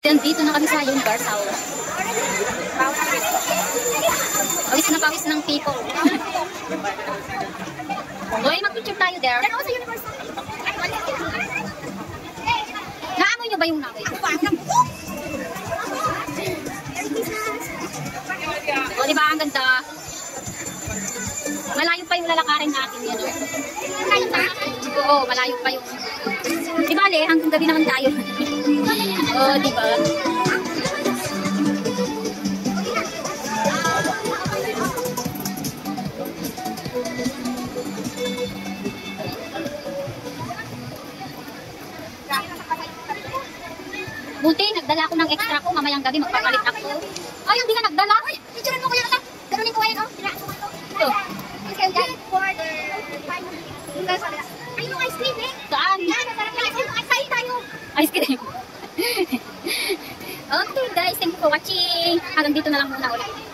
Dito na kami sa Universal. Pawis na pawis ng people. Uy, mag-picture tayo there. Naamoy nyo ba yung namoy? O, diba? Ang ganda. Malayo pa yung lalakarin natin. Yan, o. Malayo pa? Oo, malayo pa yung... Diba, Ale? Hanggang gabi naman tayo. O, diba? Buti, nagdala ako ng extra ko. Mamayang gabi, magpapalit ako. Ay, hindi ka nagdala. Ay, picturean mo ko yan. Ganunin ko ngayon, oh. Ito. Okay, for the final. Ay, yung ice cream, eh. Saan? Yan, ice tayo. Ice cream. Okay, guys. Thank you for watching. Hanggang dito na lang muna ulit.